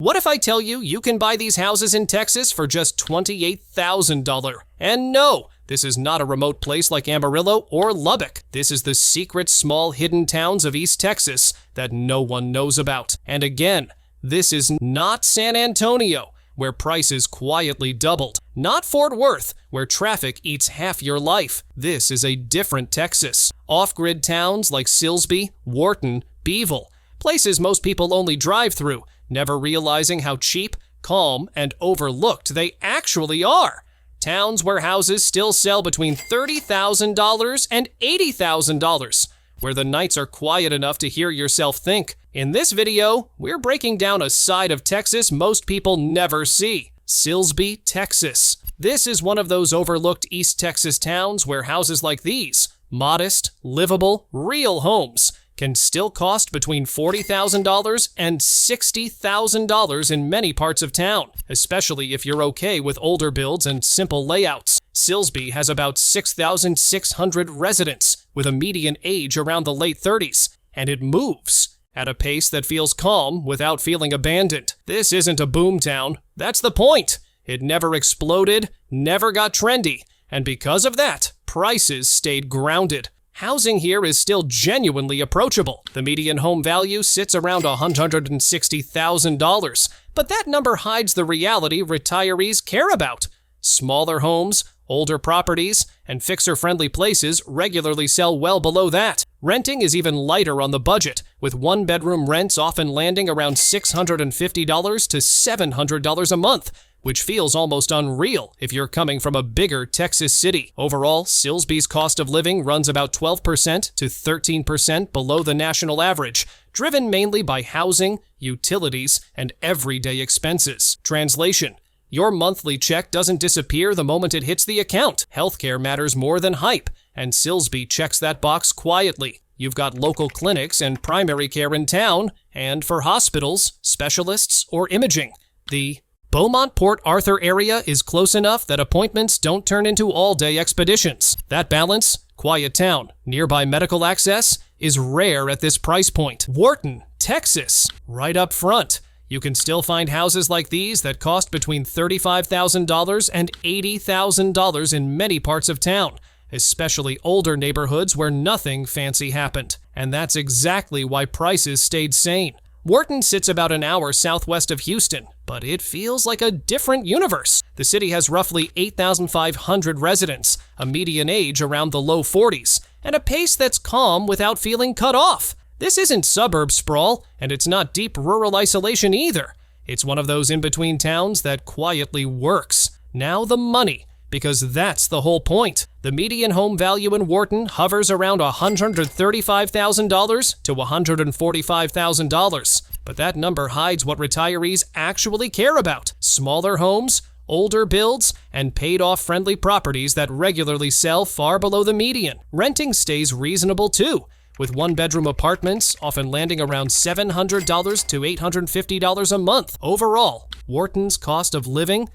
What if I tell you you can buy these houses in Texas for just $28,000? And no, this is not a remote place like Amarillo or Lubbock. This is the secret small hidden towns of East Texas that no one knows about. And again, this is not San Antonio, where prices quietly doubled. Not Fort Worth, where traffic eats half your life. This is a different Texas. Off-grid towns like Silsbee, Wharton, Beeville, places most people only drive through, never realizing how cheap, calm, and overlooked they actually are. Towns where houses still sell between $30,000 and $80,000, where the nights are quiet enough to hear yourself think. In this video, we're breaking down a side of Texas most people never see: Silsbee, Texas. This is one of those overlooked East Texas towns where houses like these, modest, livable, real homes, can still cost between $40,000 and $60,000 in many parts of town, especially if you're okay with older builds and simple layouts. Silsbee has about 6,600 residents, with a median age around the late 30s, and it moves at a pace that feels calm without feeling abandoned. This isn't a boom town. That's the point. It never exploded, never got trendy, and because of that, prices stayed grounded. Housing here is still genuinely approachable. The median home value sits around $160,000, but that number hides the reality retirees care about. Smaller homes, older properties, and fixer-friendly places regularly sell well below that. Renting is even lighter on the budget, with one-bedroom rents often landing around $650 to $700 a month, which feels almost unreal if you're coming from a bigger Texas city. Overall, Silsbee's cost of living runs about 12% to 13% below the national average, driven mainly by housing, utilities, and everyday expenses. Translation: your monthly check doesn't disappear the moment it hits the account. Healthcare matters more than hype, and Silsbee checks that box quietly. You've got local clinics and primary care in town, and for hospitals, specialists, or imaging, the Beaumont-Port Arthur area is close enough that appointments don't turn into all-day expeditions. That balance, quiet town, nearby medical access, is rare at this price point. Wharton, Texas, right up front. You can still find houses like these that cost between $35,000 and $80,000 in many parts of town, especially older neighborhoods where nothing fancy happened. And that's exactly why prices stayed sane. Wharton sits about an hour southwest of Houston, but it feels like a different universe. The city has roughly 8,500 residents, a median age around the low 40s, and a pace that's calm without feeling cut off. This isn't suburb sprawl, and it's not deep rural isolation either. It's one of those in-between towns that quietly works. Now the money, because that's the whole point. The median home value in Wharton hovers around $135,000 to $145,000. But that number hides what retirees actually care about: smaller homes, older builds, and paid-off friendly properties that regularly sell far below the median. Renting stays reasonable too, with one-bedroom apartments often landing around $700 to $850 a month. Overall, Wharton's cost of living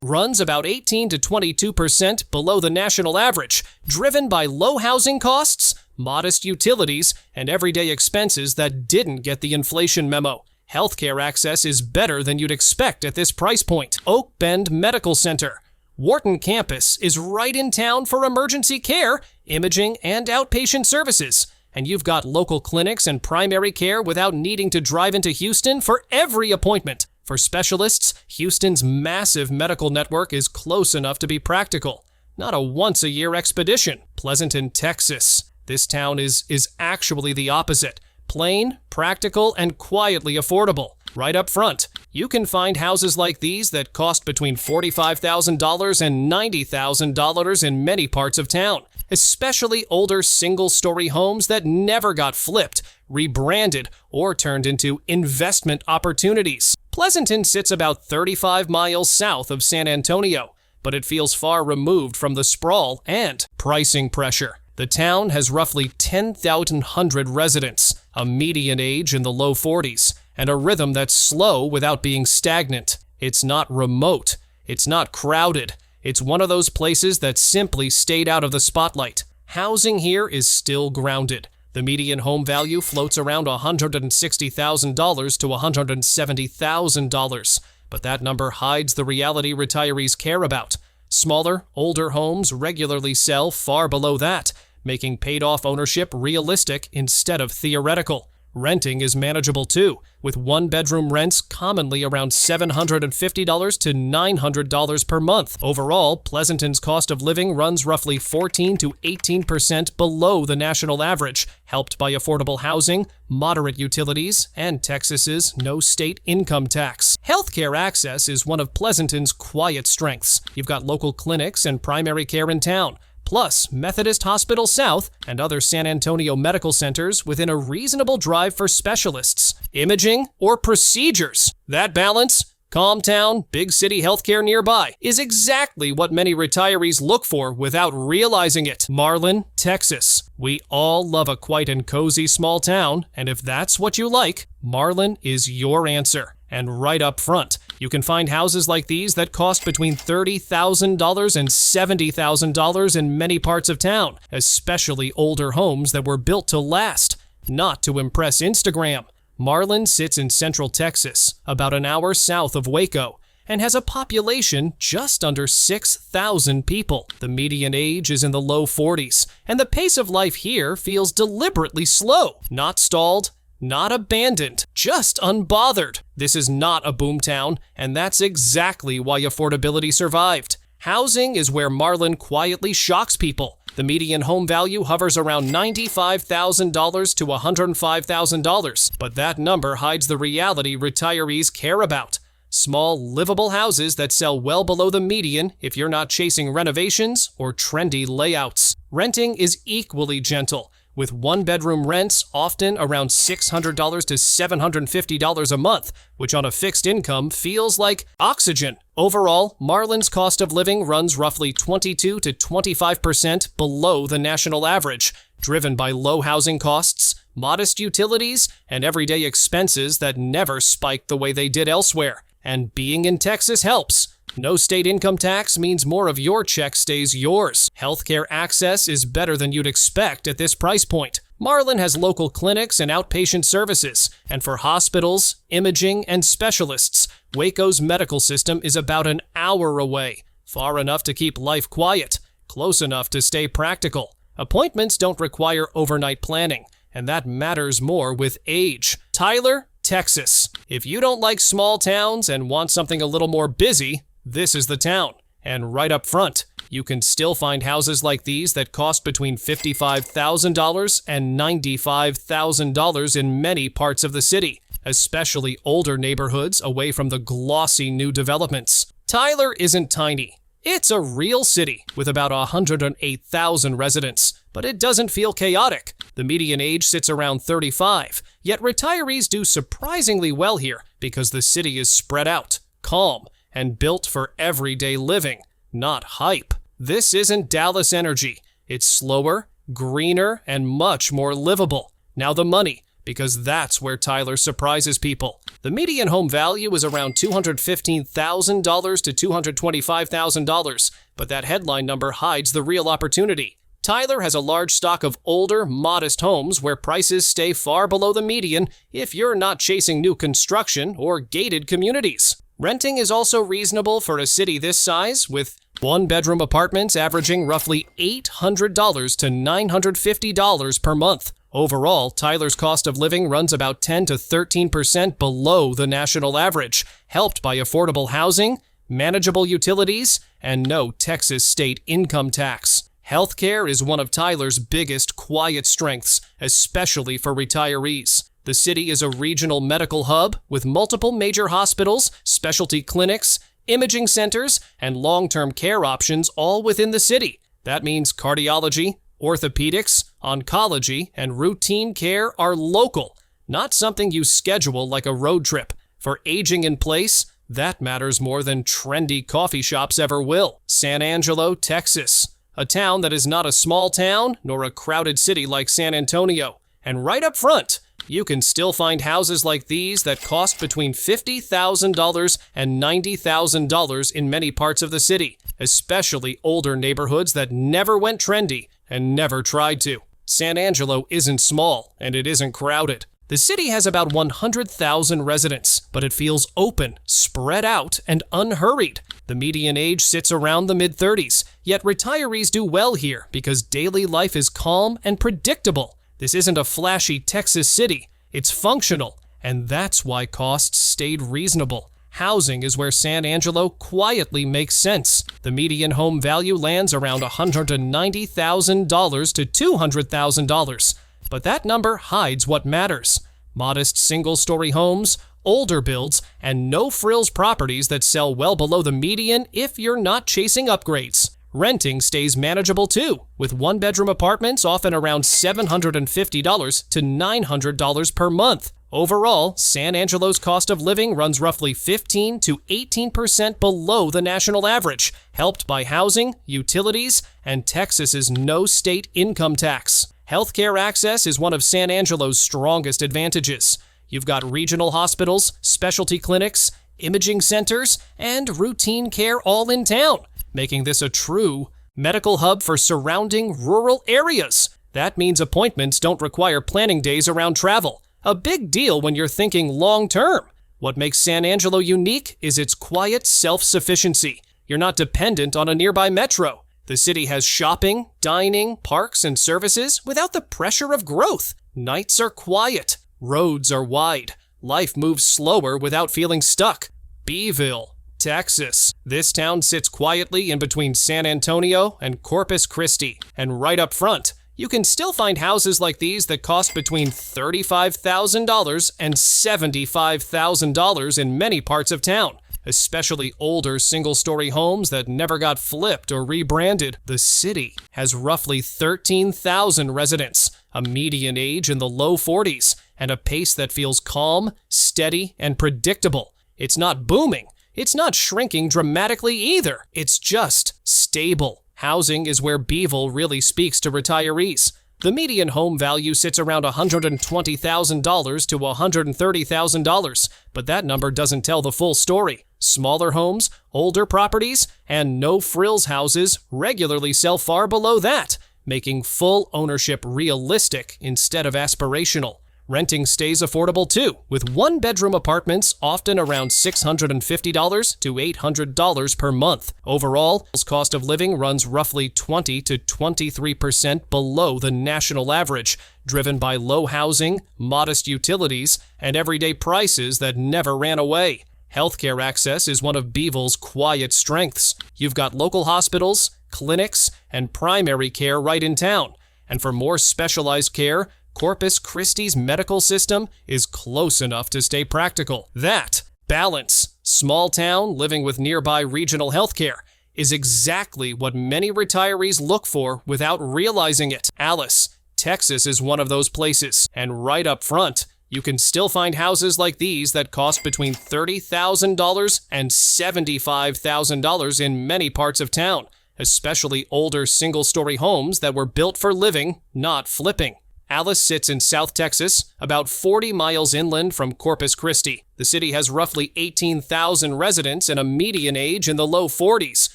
runs about 18 to 22% below the national average, driven by low housing costs, modest utilities, and everyday expenses that didn't get the inflation memo. Healthcare access is better than you'd expect at this price point. Oak Bend Medical Center. Wharton campus is right in town for emergency care, imaging, and outpatient services. And you've got local clinics and primary care without needing to drive into Houston for every appointment. For specialists, Houston's massive medical network is close enough to be practical, not a once-a-year expedition. Pleasanton, Texas. This town is actually the opposite: plain, practical, and quietly affordable. Right up front, you can find houses like these that cost between $45,000 and $90,000 in many parts of town, especially older single-story homes that never got flipped, rebranded, or turned into investment opportunities. Pleasanton sits about 35 miles south of San Antonio, but it feels far removed from the sprawl and pricing pressure. The town has roughly 10,100 residents, a median age in the low 40s, and a rhythm that's slow without being stagnant. It's not remote. It's not crowded. It's one of those places that simply stayed out of the spotlight. Housing here is still grounded. The median home value floats around $160,000 to $170,000, but that number hides the reality retirees care about. Smaller, older homes regularly sell far below that, making paid-off ownership realistic instead of theoretical. Renting is manageable too, with one-bedroom rents commonly around $750 to $900 per month. Overall, Pleasanton's cost of living runs roughly 14 to 18% below the national average, helped by affordable housing, moderate utilities, and Texas's no state income tax. Healthcare access is one of Pleasanton's quiet strengths. You've got local clinics and primary care in town, plus Methodist Hospital South and other San Antonio medical centers within a reasonable drive for specialists, imaging, or procedures. That balance, calm town, big city healthcare nearby, is exactly what many retirees look for without realizing it. Marlin, Texas. We all love a quiet and cozy small town, and if that's what you like, Marlin is your answer. And right up front, you can find houses like these that cost between $30,000 and $70,000 in many parts of town, especially older homes that were built to last, not to impress Instagram. Marlin sits in central Texas, about an hour south of Waco, and has a population just under 6,000 people. The median age is in the low 40s, and the pace of life here feels deliberately slow, not stalled, not abandoned, just unbothered. This is not a boomtown, and that's exactly why affordability survived. Housing is where Marlin quietly shocks people. The median home value hovers around $95,000 to $105,000, but that number hides the reality retirees care about. Small, livable houses that sell well below the median if you're not chasing renovations or trendy layouts. Renting is equally gentle, with one-bedroom rents often around $600 to $750 a month, which on a fixed income feels like oxygen. Overall, Marlin's cost of living runs roughly 22 to 25% below the national average, driven by low housing costs, modest utilities, and everyday expenses that never spike the way they did elsewhere. And being in Texas helps. No state income tax means more of your check stays yours. Healthcare access is better than you'd expect at this price point. Marlin has local clinics and outpatient services, and for hospitals, imaging, and specialists, Waco's medical system is about an hour away, far enough to keep life quiet, close enough to stay practical. Appointments don't require overnight planning, and that matters more with age. Tyler, Texas. If you don't like small towns and want something a little more busy, this is the town. And right up front, you can still find houses like these that cost between $55,000 and $95,000 in many parts of the city, especially older neighborhoods away from the glossy new developments. Tyler isn't tiny. It's a real city with about 108,000 residents, but it doesn't feel chaotic. The median age sits around 35, yet retirees do surprisingly well here because the city is spread out, calm, and built for everyday living, not hype. This isn't Dallas energy. It's slower, greener, and much more livable. Now the money, because that's where Tyler surprises people. The median home value is around $215,000 to $225,000, but that headline number hides the real opportunity. Tyler has a large stock of older, modest homes where prices stay far below the median if you're not chasing new construction or gated communities. Renting is also reasonable for a city this size, with one-bedroom apartments averaging roughly $800 to $950 per month. Overall, Tyler's cost of living runs about 10 to 13% below the national average, helped by affordable housing, manageable utilities, and no Texas state income tax. Healthcare is one of Tyler's biggest quiet strengths, especially for retirees. The city is a regional medical hub with multiple major hospitals, specialty clinics, imaging centers, and long-term care options all within the city. That means cardiology, orthopedics, oncology, and routine care are local, not something you schedule like a road trip. For aging in place, that matters more than trendy coffee shops ever will. San Angelo, Texas, a town that is not a small town nor a crowded city like San Antonio. And right up front, you can still find houses like these that cost between $50,000 and $90,000 in many parts of the city, especially older neighborhoods that never went trendy and never tried to. San Angelo isn't small, and it isn't crowded. The city has about 100,000 residents, but it feels open, spread out, and unhurried. The median age sits around the mid-30s, yet retirees do well here because daily life is calm and predictable. This isn't a flashy Texas city, it's functional, and that's why costs stayed reasonable. Housing is where San Angelo quietly makes sense. The median home value lands around $190,000 to $200,000. But that number hides what matters. Modest single-story homes, older builds, and no-frills properties that sell well below the median if you're not chasing upgrades. Renting stays manageable too, with one-bedroom apartments often around $750 to $900 per month. Overall, San Angelo's cost of living runs roughly 15 to 18% below the national average, helped by housing, utilities, and Texas's no state income tax. Healthcare access is one of San Angelo's strongest advantages. You've got regional hospitals, specialty clinics, imaging centers, and routine care all in town, making this a true medical hub for surrounding rural areas. That means appointments don't require planning days around travel. A big deal when you're thinking long-term. What makes San Angelo unique is its quiet self-sufficiency. You're not dependent on a nearby metro. The city has shopping, dining, parks, and services without the pressure of growth. Nights are quiet. Roads are wide. Life moves slower without feeling stuck. Beeville, Texas. This town sits quietly in between San Antonio and Corpus Christi. And right up front, you can still find houses like these that cost between $35,000 and $75,000 in many parts of town. Especially older single-story homes that never got flipped or rebranded. The city has roughly 13,000 residents, a median age in the low 40s, and a pace that feels calm, steady, and predictable. It's not booming. It's not shrinking dramatically either. It's just stable. Housing is where Beeville really speaks to retirees. The median home value sits around $120,000 to $130,000, but that number doesn't tell the full story. Smaller homes, older properties, and no-frills houses regularly sell far below that, making full ownership realistic instead of aspirational. Renting stays affordable too, with one-bedroom apartments often around $650 to $800 per month. Overall, cost of living runs roughly 20 to 23% below the national average, driven by low housing, modest utilities, and everyday prices that never ran away. Healthcare access is one of Beeville's quiet strengths. You've got local hospitals, clinics, and primary care right in town. And for more specialized care, Corpus Christi's medical system is close enough to stay practical. That balance, small town living with nearby regional healthcare, is exactly what many retirees look for without realizing it. Alice, Texas is one of those places, and right up front, you can still find houses like these that cost between $30,000 and $75,000 in many parts of town, especially older single-story homes that were built for living, not flipping. Alice sits in South Texas, about 40 miles inland from Corpus Christi. The city has roughly 18,000 residents and a median age in the low 40s,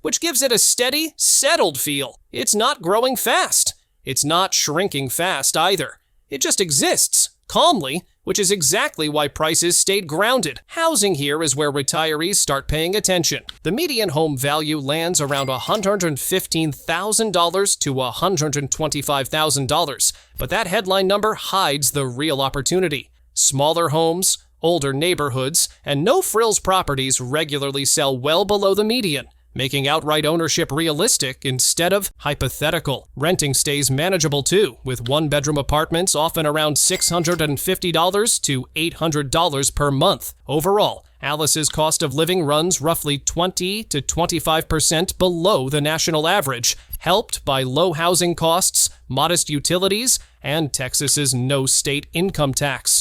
which gives it a steady, settled feel. It's not growing fast. It's not shrinking fast either. It just exists, calmly, which is exactly why prices stayed grounded. Housing here is where retirees start paying attention. The median home value lands around $115,000 to $125,000, but that headline number hides the real opportunity. Smaller homes, older neighborhoods, and no-frills properties regularly sell well below the median, making outright ownership realistic instead of hypothetical. Renting stays manageable too, with one-bedroom apartments often around $650 to $800 per month. Overall, Alice's cost of living runs roughly 20 to 25% below the national average, helped by low housing costs, modest utilities, and Texas's no state income tax.